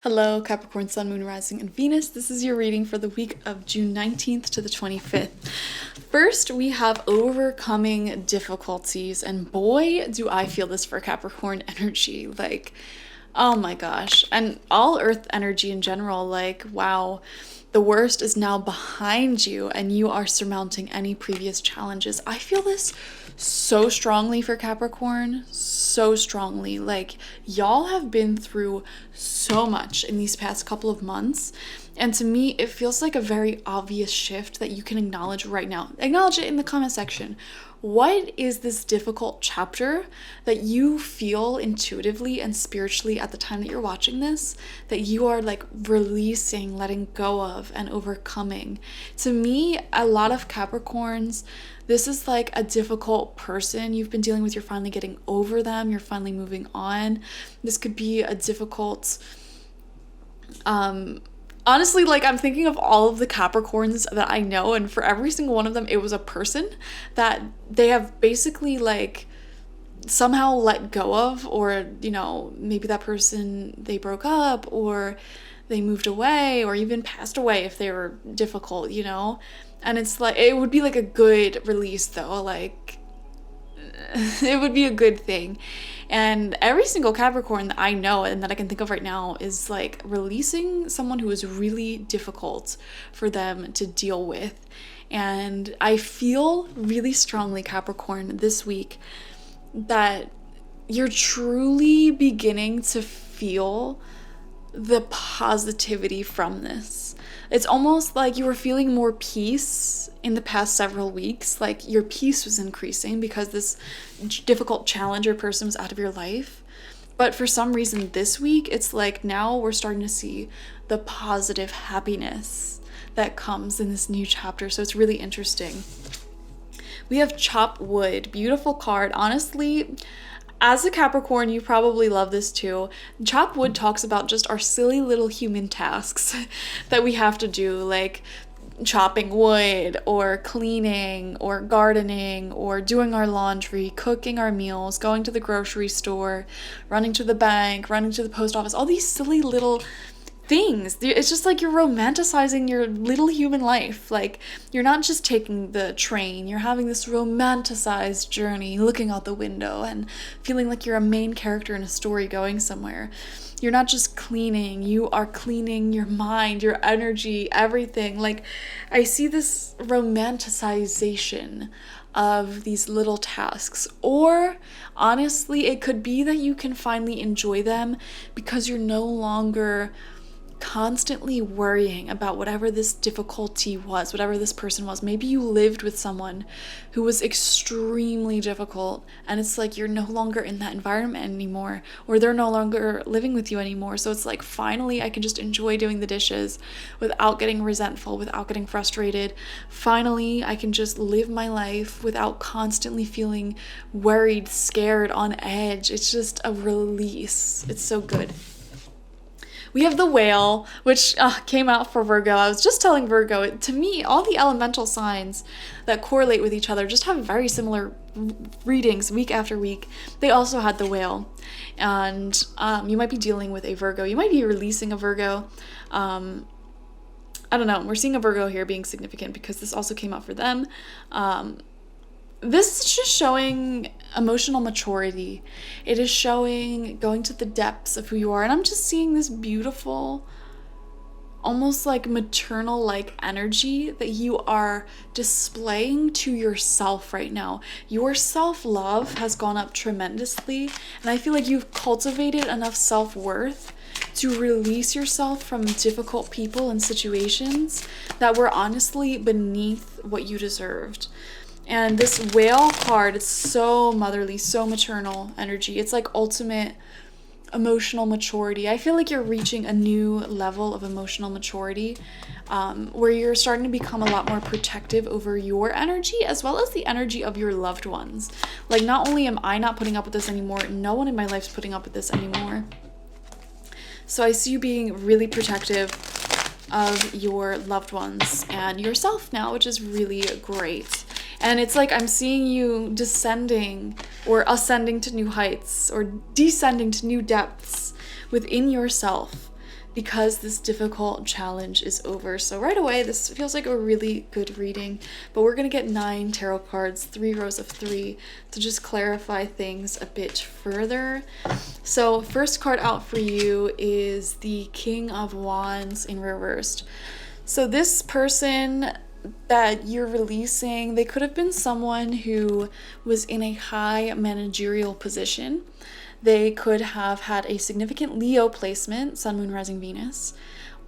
Hello, Capricorn, Sun, Moon, Rising, and Venus. This is your reading for the week of June 19th to the 25th. First, we have overcoming difficulties, and boy, do I feel this for Capricorn energy. Oh my gosh. And all Earth energy in general, wow, the worst is now behind you, and you are surmounting any previous challenges. I feel this so strongly for Capricorn, so strongly. Y'all have been through so much in these past couple of months, and to me it feels like a very obvious shift that you can acknowledge right now. Acknowledge it in the comment section. What is this difficult chapter that you feel intuitively and spiritually at the time that you're watching this, that you are releasing, letting go of, and overcoming? To me, a lot of Capricorns, this is like a difficult person you've been dealing with. You're finally getting over them. You're finally moving on. This could be a difficult, honestly, I'm thinking of all of the Capricorns that I know, and for every single one of them, it was a person that they have basically somehow let go of, or, maybe that person, they broke up, or they moved away, or even passed away if they were difficult, and it's it would be a good release though, it would be a good thing. And every single Capricorn that I know and that I can think of right now is releasing someone who is really difficult for them to deal with. And I feel really strongly, Capricorn, this week that you're truly beginning to feel the positivity from this. It's almost like you were feeling more peace in the past several weeks. Your peace was increasing because this difficult challenger person was out of your life. But for some reason this week, it's now we're starting to see the positive happiness that comes in this new chapter. So it's really interesting. We have Chop Wood, beautiful card. Honestly, as a Capricorn, you probably love this too. Chop Wood talks about just our silly little human tasks that we have to do, like chopping wood, or cleaning, or gardening, or doing our laundry, cooking our meals, going to the grocery store, running to the bank, running to the post office, all these silly little things. It's just you're romanticizing your little human life. You're not just taking the train, you're having this romanticized journey, looking out the window and feeling like you're a main character in a story going somewhere. You're not just cleaning, you are cleaning your mind, your energy, everything. I see this romanticization of these little tasks. Or honestly, it could be that you can finally enjoy them because you're no longer constantly worrying about whatever this difficulty was, whatever this person was. Maybe you lived with someone who was extremely difficult, and it's you're no longer in that environment anymore, or they're no longer living with you anymore. So it's finally I can just enjoy doing the dishes without getting resentful, without getting frustrated. Finally, I can just live my life without constantly feeling worried, scared, on edge. It's just a release. It's so good. We have the Whale, which came out for Virgo. I was just telling Virgo, to me, all the elemental signs that correlate with each other just have very similar readings week after week. They also had the Whale. And you might be dealing with a Virgo. You might be releasing a Virgo. I don't know. We're seeing a Virgo here being significant because this also came out for them. This is just showing emotional maturity. It is showing going to the depths of who you are. And I'm just seeing this beautiful, almost maternal energy that you are displaying to yourself right now. Your self-love has gone up tremendously. And I feel you've cultivated enough self-worth to release yourself from difficult people and situations that were honestly beneath what you deserved. And this Whale card, it's so motherly, so maternal energy. It's ultimate emotional maturity. I feel you're reaching a new level of emotional maturity, where you're starting to become a lot more protective over your energy as well as the energy of your loved ones. Not only am I not putting up with this anymore, no one in my life's putting up with this anymore. So I see you being really protective of your loved ones and yourself now, which is really great. And it's I'm seeing you descending or ascending to new heights, or descending to new depths within yourself because this difficult challenge is over. So right away, this feels like a really good reading, but we're going to get 9 tarot cards, 3 rows of 3, to just clarify things a bit further. So first card out for you is the King of Wands in reversed. So this person that you're releasing, they could have been someone who was in a high managerial position. They could have had a significant Leo placement, Sun, Moon, Rising, Venus,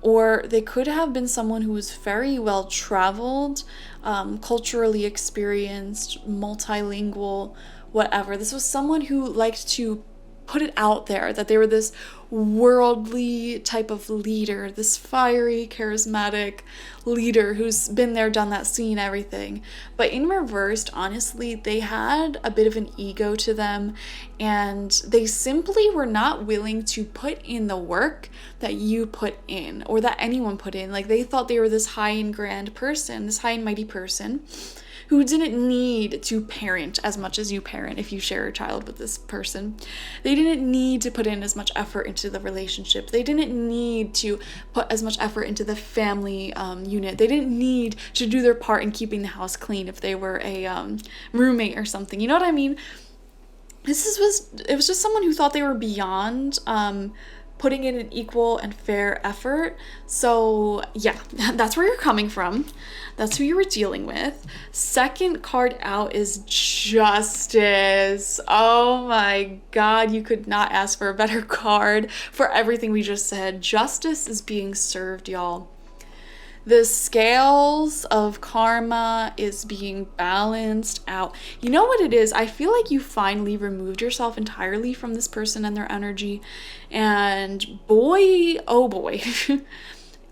or they could have been someone who was very well traveled, culturally experienced, multilingual, whatever. This was someone who liked to put it out there that they were this worldly type of leader, this fiery, charismatic leader who's been there, done that, seen everything. But in reversed, honestly, they had a bit of an ego to them, and they simply were not willing to put in the work that you put in, or that anyone put in. Like, they thought they were this high and grand person, this high and mighty person, who didn't need to parent as much as you parent if you share a child with this person. They didn't need to put in as much effort into the relationship. They didn't need to put as much effort into the family unit. They didn't need to do their part in keeping the house clean if they were a roommate or something. You know what I mean? It was just someone who thought they were beyond putting in an equal and fair effort. So yeah, that's where you're coming from. That's who you were dealing with. Second card out is Justice. Oh my God, you could not ask for a better card for everything we just said. Justice is being served, y'all. The scales of karma is being balanced out. You know what it is? I feel like you finally removed yourself entirely from this person and their energy. And boy, oh boy,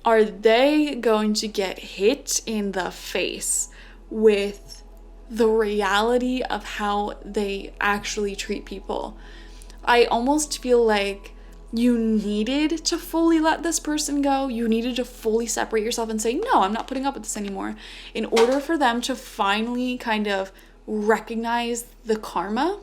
are they going to get hit in the face with the reality of how they actually treat people. I almost feel like you needed to fully let this person go. You needed to fully separate yourself and say, no, I'm not putting up with this anymore, in order for them to finally kind of recognize the karma.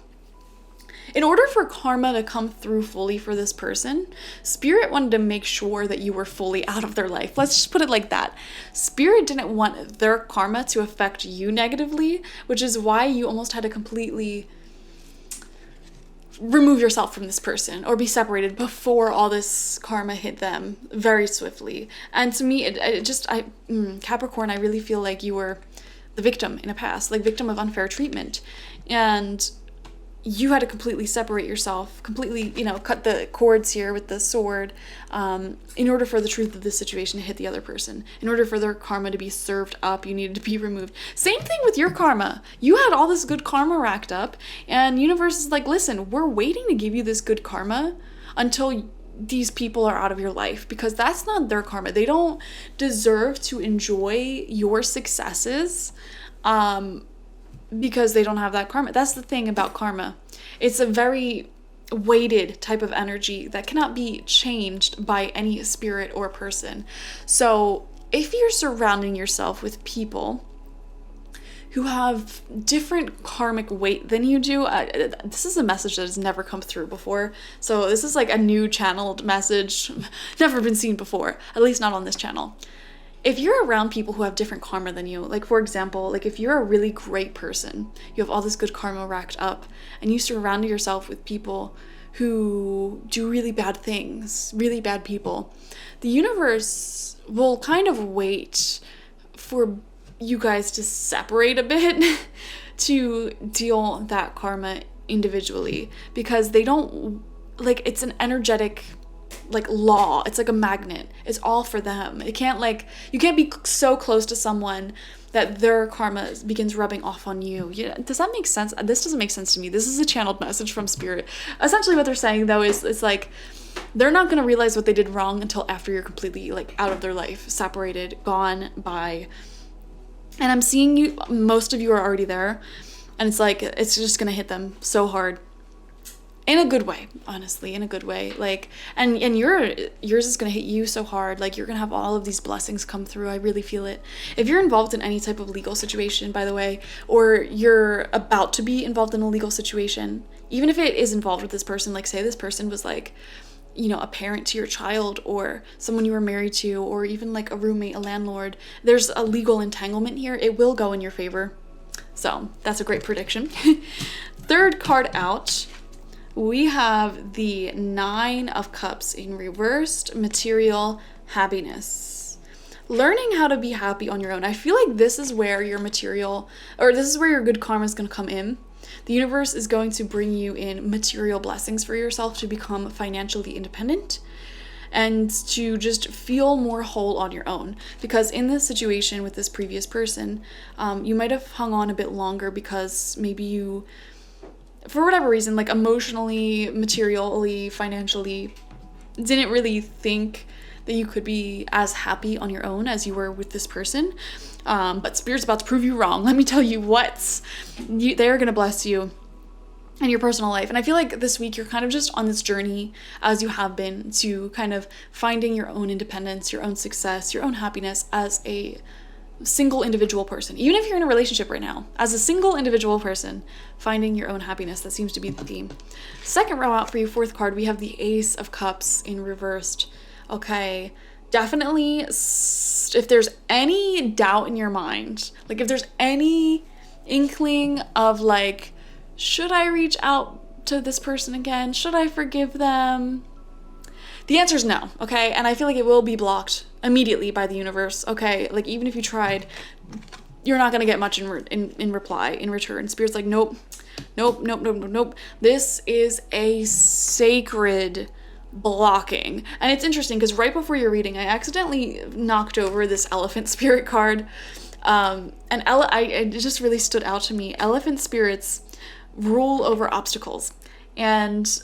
In order for karma to come through fully for this person, Spirit wanted to make sure that you were fully out of their life. Let's just put it like that. Spirit didn't want their karma to affect you negatively, which is why you almost had to completely remove yourself from this person or be separated before all this karma hit them very swiftly. And to me, Capricorn, I really feel like you were the victim in a past, like victim of unfair treatment. And you had to completely separate yourself, completely, cut the cords here with the sword, in order for the truth of the situation to hit the other person. In order for their karma to be served up, you needed to be removed. Same thing with your karma. You had all this good karma racked up, and universe is like, listen, we're waiting to give you this good karma until these people are out of your life, because that's not their karma. They don't deserve to enjoy your successes, because they don't have that karma. That's the thing about karma. It's a very weighted type of energy that cannot be changed by any spirit or person. So if you're surrounding yourself with people who have different karmic weight than you do, this is a message that has never come through before. So this is like a new channeled message, never been seen before, at least not on this channel. If you're around people who have different karma than you, like for example, like if you're a really great person, you have all this good karma racked up, and you surround yourself with people who do really bad things, really bad people, the universe will kind of wait for you guys to separate a bit to deal that karma individually, because they don't, like, it's an energetic law. It's like a magnet. It's all for them. You can't be so close to someone that their karma begins rubbing off on you. Does that make sense? This doesn't make sense to me. This is a channeled message from Spirit. Essentially what they're saying though is, it's like they're not going to realize what they did wrong until after you're completely out of their life, separated, gone by. And I'm seeing you, most of you are already there, and it's like, it's just going to hit them so hard. In a good way, honestly, in a good way. And yours is going to hit you so hard. You're going to have all of these blessings come through. I really feel it. If you're involved in any type of legal situation, by the way, or you're about to be involved in a legal situation, even if it is involved with this person, say this person was a parent to your child, or someone you were married to, or even like a roommate, a landlord, there's a legal entanglement here, it will go in your favor. So that's a great prediction. Third card out, we have the Nine of Cups in reversed, material happiness. Learning how to be happy on your own. I feel like this is where your good karma is going to come in. The universe is going to bring you in material blessings for yourself to become financially independent and to just feel more whole on your own. Because in this situation with this previous person, you might have hung on a bit longer because maybe you, for whatever reason, like emotionally, materially, financially, didn't really think that you could be as happy on your own as you were with this person. But Spirit's about to prove you wrong. Let me tell you what, they're going to bless you in your personal life. And I feel like this week you're kind of just on this journey, as you have been, to kind of finding your own independence, your own success, your own happiness as a single individual person. Even if you're in a relationship right now, as a single individual person, finding your own happiness, that seems to be the theme. Second row out for you, fourth card, we have the Ace of Cups in reversed. Okay, definitely, if there's any doubt in your mind, like if there's any inkling of like, should I reach out to this person again? Should I forgive them? The answer is no, okay? And I feel like it will be blocked immediately by the universe, okay? Like even if you tried, you're not going to get much in reply, in return. Spirit's like, nope. This is a sacred blocking. And it's interesting because right before your reading, I accidentally knocked over this elephant spirit card. It just really stood out to me. Elephant spirits rule over obstacles. And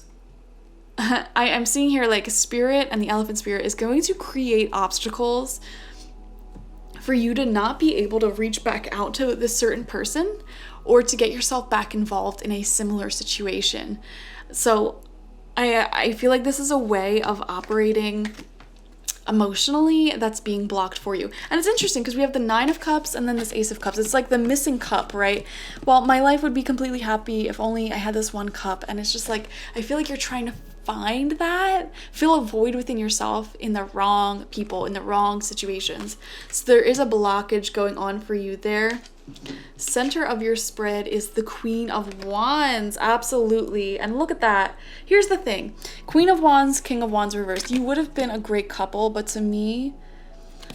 I'm seeing here like spirit, and the elephant spirit is going to create obstacles for you to not be able to reach back out to this certain person or to get yourself back involved in a similar situation. So I feel like this is a way of operating emotionally that's being blocked for you. And it's interesting because we have the Nine of Cups and then this Ace of Cups. It's like the missing cup, right? Well, my life would be completely happy if only I had this one cup. And it's just like, I feel like you're trying to find that, fill a void within yourself in the wrong people, in the wrong situations. So there is a blockage going on for you there. Center of your spread is the Queen of Wands. Absolutely. And look at that. Here's the thing. Queen of Wands, King of Wands reversed. You would have been a great couple, but to me,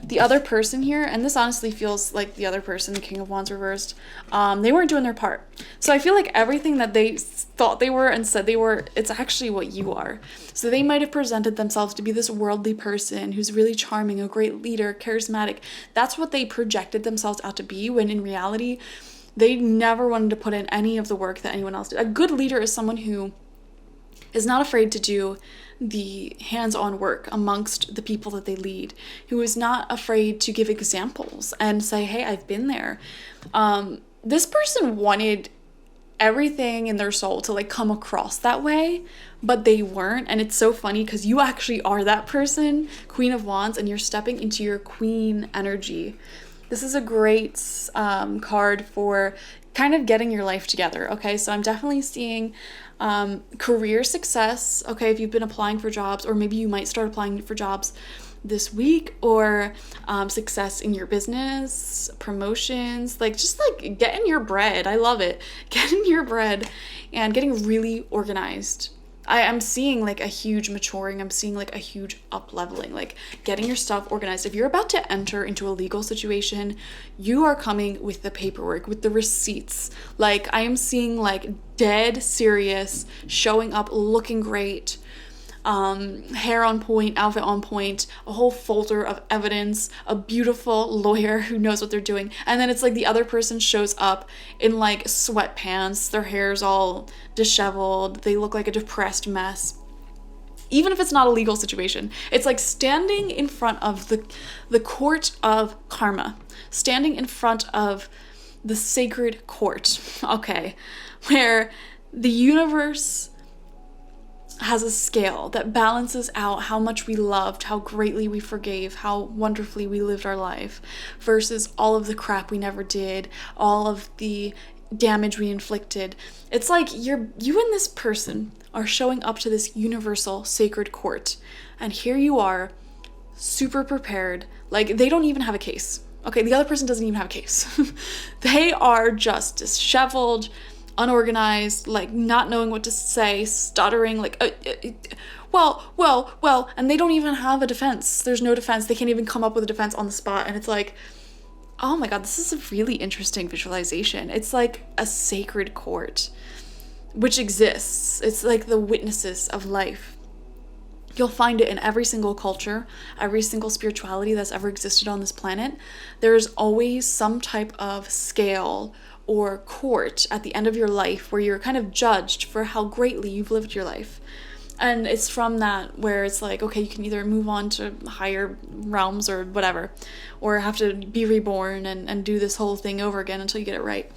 the other person here, and this honestly feels like the other person, the King of Wands reversed, they weren't doing their part. So I feel like everything that they thought they were and said they were, it's actually what you are. So they might have presented themselves to be this worldly person who's really charming, a great leader, charismatic. That's what they projected themselves out to be, when in reality, they never wanted to put in any of the work that anyone else did. A good leader is someone who is not afraid to do the hands-on work amongst the people that they lead, who is not afraid to give examples and say, hey, I've been there. This person wanted everything in their soul to like come across that way, but they weren't. And it's so funny because you actually are that person, Queen of Wands, and you're stepping into your queen energy. This is a great card for kind of getting your life together. Okay, so I'm definitely seeing career success. Okay, if you've been applying for jobs, or maybe you might start applying for jobs this week, or success in your business, promotions, like just like getting your bread. I love it. Getting your bread and getting really organized. I'm seeing like a huge maturing. I'm seeing like a huge up leveling, like getting your stuff organized. If you're about to enter into a legal situation, you are coming with the paperwork, with the receipts. Like I am seeing like dead serious, showing up, looking great, hair on point, outfit on point, a whole folder of evidence, a beautiful lawyer who knows what they're doing. And then it's like the other person shows up in like sweatpants, their hair's all disheveled, they look like a depressed mess. Even if it's not a legal situation, it's like standing in front of the court of karma, standing in front of the sacred court, okay, where the universe has a scale that balances out how much we loved, how greatly we forgave, how wonderfully we lived our life, versus all of the crap we never did, all of the damage we inflicted. It's like you and this person are showing up to this universal sacred court, and here you are, super prepared. Like, they don't even have a case. Okay, the other person doesn't even have a case. They are just disheveled, unorganized, like not knowing what to say, stuttering, like, well, and they don't even have a defense. There's no defense. They can't even come up with a defense on the spot. And it's like, oh my God, this is a really interesting visualization. It's like a sacred court, which exists. It's like the witnesses of life. You'll find it in every single culture, every single spirituality that's ever existed on this planet. There's always some type of scale or court at the end of your life where you're kind of judged for how greatly you've lived your life. And it's from that where it's like, okay, you can either move on to higher realms or whatever, or have to be reborn and do this whole thing over again until you get it right.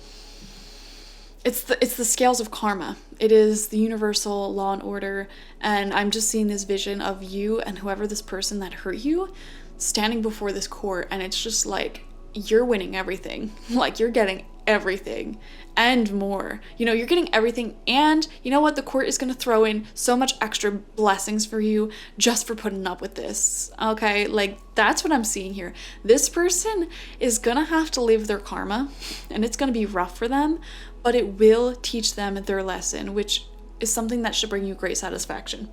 It's the scales of karma. It is the universal law and order. And I'm just seeing this vision of you and whoever this person that hurt you standing before this court. And it's just like, you're winning everything. Like, you're getting everything and more. You know, you're getting everything. And you know what? The court is going to throw in so much extra blessings for you just for putting up with this. Okay? Like, that's what I'm seeing here. This person is going to have to live their karma, and it's going to be rough for them, but it will teach them their lesson, which is something that should bring you great satisfaction.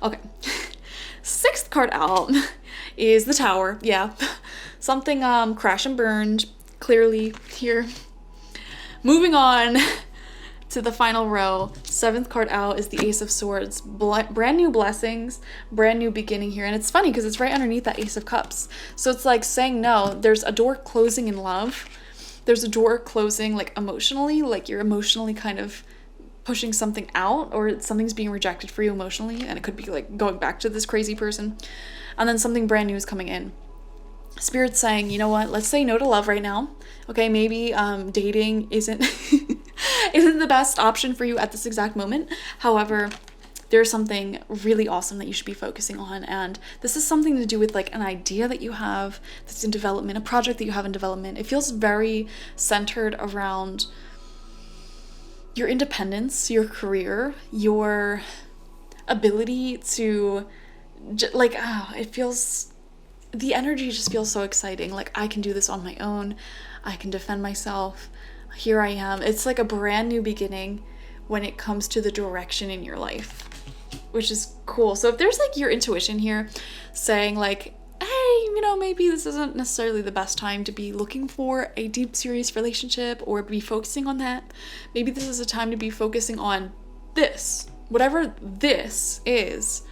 Okay. Sixth card out is the Tower. Yeah. Something crash and burned, clearly here. Moving on to the final row. Seventh card out is the Ace of Swords. Brand new blessings, brand new beginning here. And it's funny because it's right underneath that Ace of Cups. So it's like saying no. There's a door closing in love. There's a door closing like emotionally, like you're emotionally kind of pushing something out, or something's being rejected for you emotionally, and it could be like going back to this crazy person. And then something brand new is coming in. Spirit's saying, you know what, let's say no to love right now. Okay, maybe dating isn't isn't the best option for you at this exact moment. However, there's something really awesome that you should be focusing on, and this is something to do with like an idea that you have that's in development, a project that you have in development. It feels very centered around your independence, your career, your ability to it feels, the energy just feels so exciting. Like, I can do this on my own. I can defend myself. Here I am. It's like a brand new beginning when it comes to the direction in your life, which is cool. So if there's like your intuition here saying like, hey, you know, maybe this isn't necessarily the best time to be looking for a deep, serious relationship or be focusing on that. Maybe this is a time to be focusing on this, whatever this is.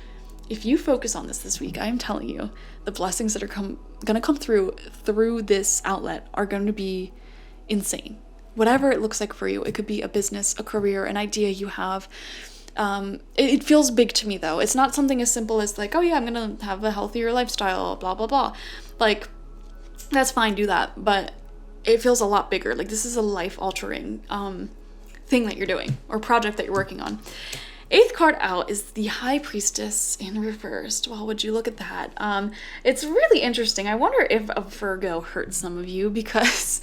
If you focus on this week, I am telling you, the blessings that are gonna come through this outlet are going to be insane. Whatever it looks like for you, it could be a business, a career, an idea you have. It feels big to me though. It's not something as simple as like, oh yeah, I'm gonna have a healthier lifestyle, blah, blah, blah. Like, that's fine, do that. But it feels a lot bigger. Like, this is a life-altering thing that you're doing, or project that you're working on. Eighth card out is the High Priestess in reversed. Well, would you look at that? It's really interesting. I wonder if a Virgo hurt some of you, because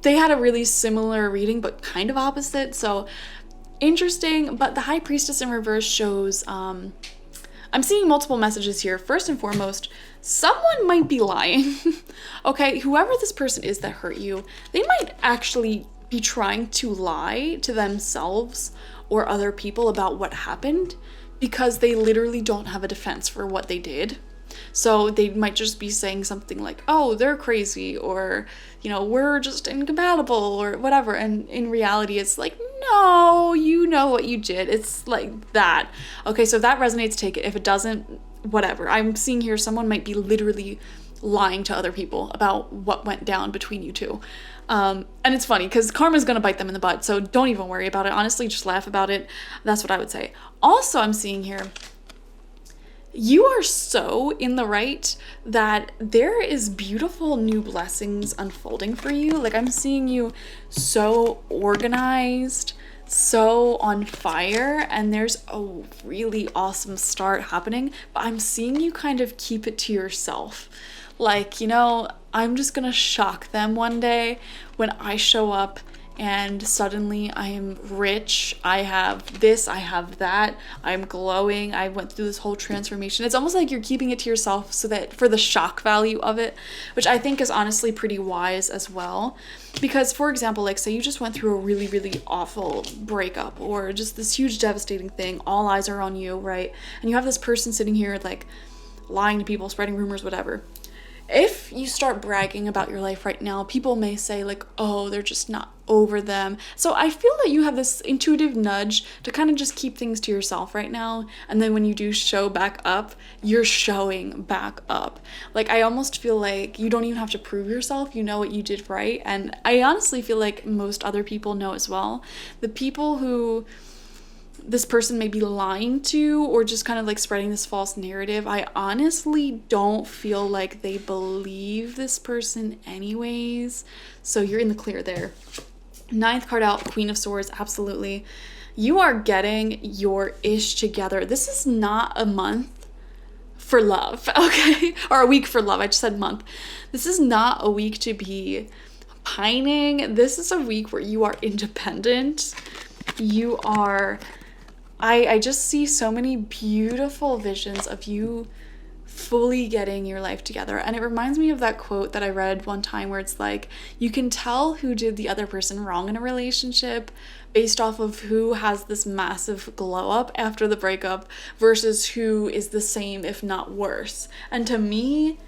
they had a really similar reading, but kind of opposite. So interesting. But the High Priestess in reverse shows, I'm seeing multiple messages here. First and foremost, someone might be lying. Okay, whoever this person is that hurt you, they might actually be trying to lie to themselves or other people about what happened, because they literally don't have a defense for what they did. So they might just be saying something like, oh, they're crazy, or, you know, we're just incompatible, or whatever. And in reality, it's like, no, you know what you did. It's like that. Okay, so if that resonates, take it. If it doesn't, whatever. I'm seeing here someone might be literally lying to other people about what went down between you two. And it's funny because karma's gonna bite them in the butt, so don't even worry about it. Honestly, just laugh about it. That's what I would say. Also, I'm seeing here, you are so in the right that there is beautiful new blessings unfolding for you. Like, I'm seeing you so organized, so on fire, and there's a really awesome start happening, but I'm seeing you kind of keep it to yourself. Like, you know, I'm just gonna shock them one day when I show up and suddenly I am rich, I have this, I have that, I'm glowing, I went through this whole transformation. It's almost like you're keeping it to yourself so that for the shock value of it, which I think is honestly pretty wise as well. Because for example, like say you just went through a really, really awful breakup or just this huge devastating thing, all eyes are on you, right? And you have this person sitting here like lying to people, spreading rumors, whatever. If you start bragging about your life right now, people may say like, oh, they're just not over them. So I feel that you have this intuitive nudge to kind of just keep things to yourself right now. And then when you do show back up, you're showing back up. Like I almost feel like you don't even have to prove yourself. You know what you did right. And I honestly feel like most other people know as well. The people who this person may be lying to or just kind of like spreading this false narrative, I honestly don't feel like they believe this person anyways. So you're in the clear there. Ninth card out, Queen of Swords, absolutely. You are getting your ish together. This is not a month for love, okay? Or a week for love. I just said month. This is not a week to be pining. This is a week where you are independent. You are... I just see so many beautiful visions of you fully getting your life together. And it reminds me of that quote that I read one time where it's like, you can tell who did the other person wrong in a relationship based off of who has this massive glow up after the breakup versus who is the same, if not worse. And to me,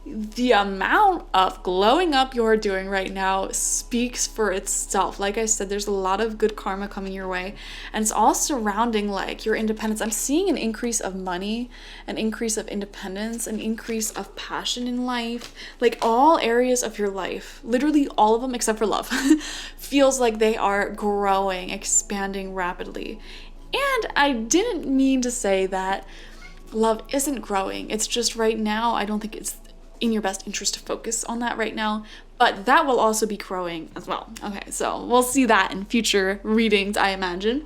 the amount of glowing up you're doing right now speaks for itself. Like I said, there's a lot of good karma coming your way, and it's all surrounding like your independence. I'm seeing an increase of money, an increase of independence, an increase of passion in life. Like all areas of your life, literally all of them except for love, feels like they are growing, expanding rapidly. And I didn't mean to say that love isn't growing. It's just right now, I don't think it's in your best interest to focus on that right now, but that will also be growing as well. Okay, so we'll see that in future readings, I imagine.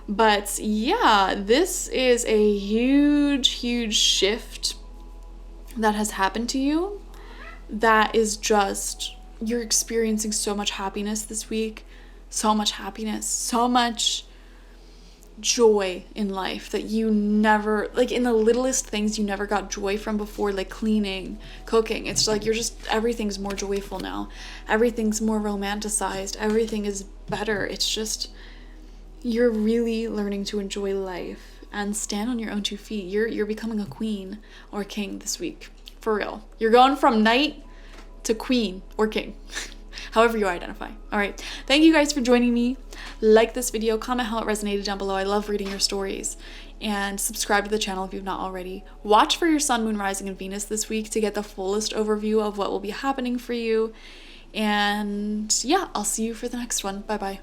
But yeah, this is a huge shift that has happened to you. That is just, you're experiencing so much happiness this week, so much happiness, so much joy in life that you never, like in the littlest things you never got joy from before, like cleaning, cooking. It's like you're just, everything's more joyful now, everything's more romanticized, everything is better. It's just, you're really learning to enjoy life and stand on your own 2 feet. You're becoming a queen or king this week, for real. You're going from knight to queen or king. However you identify. All right. Thank you guys for joining me. Like this video, comment how it resonated down below. I love reading your stories. And subscribe to the channel if you've not already. Watch for your sun, moon, rising, and Venus this week to get the fullest overview of what will be happening for you. And yeah, I'll see you for the next one. Bye-bye.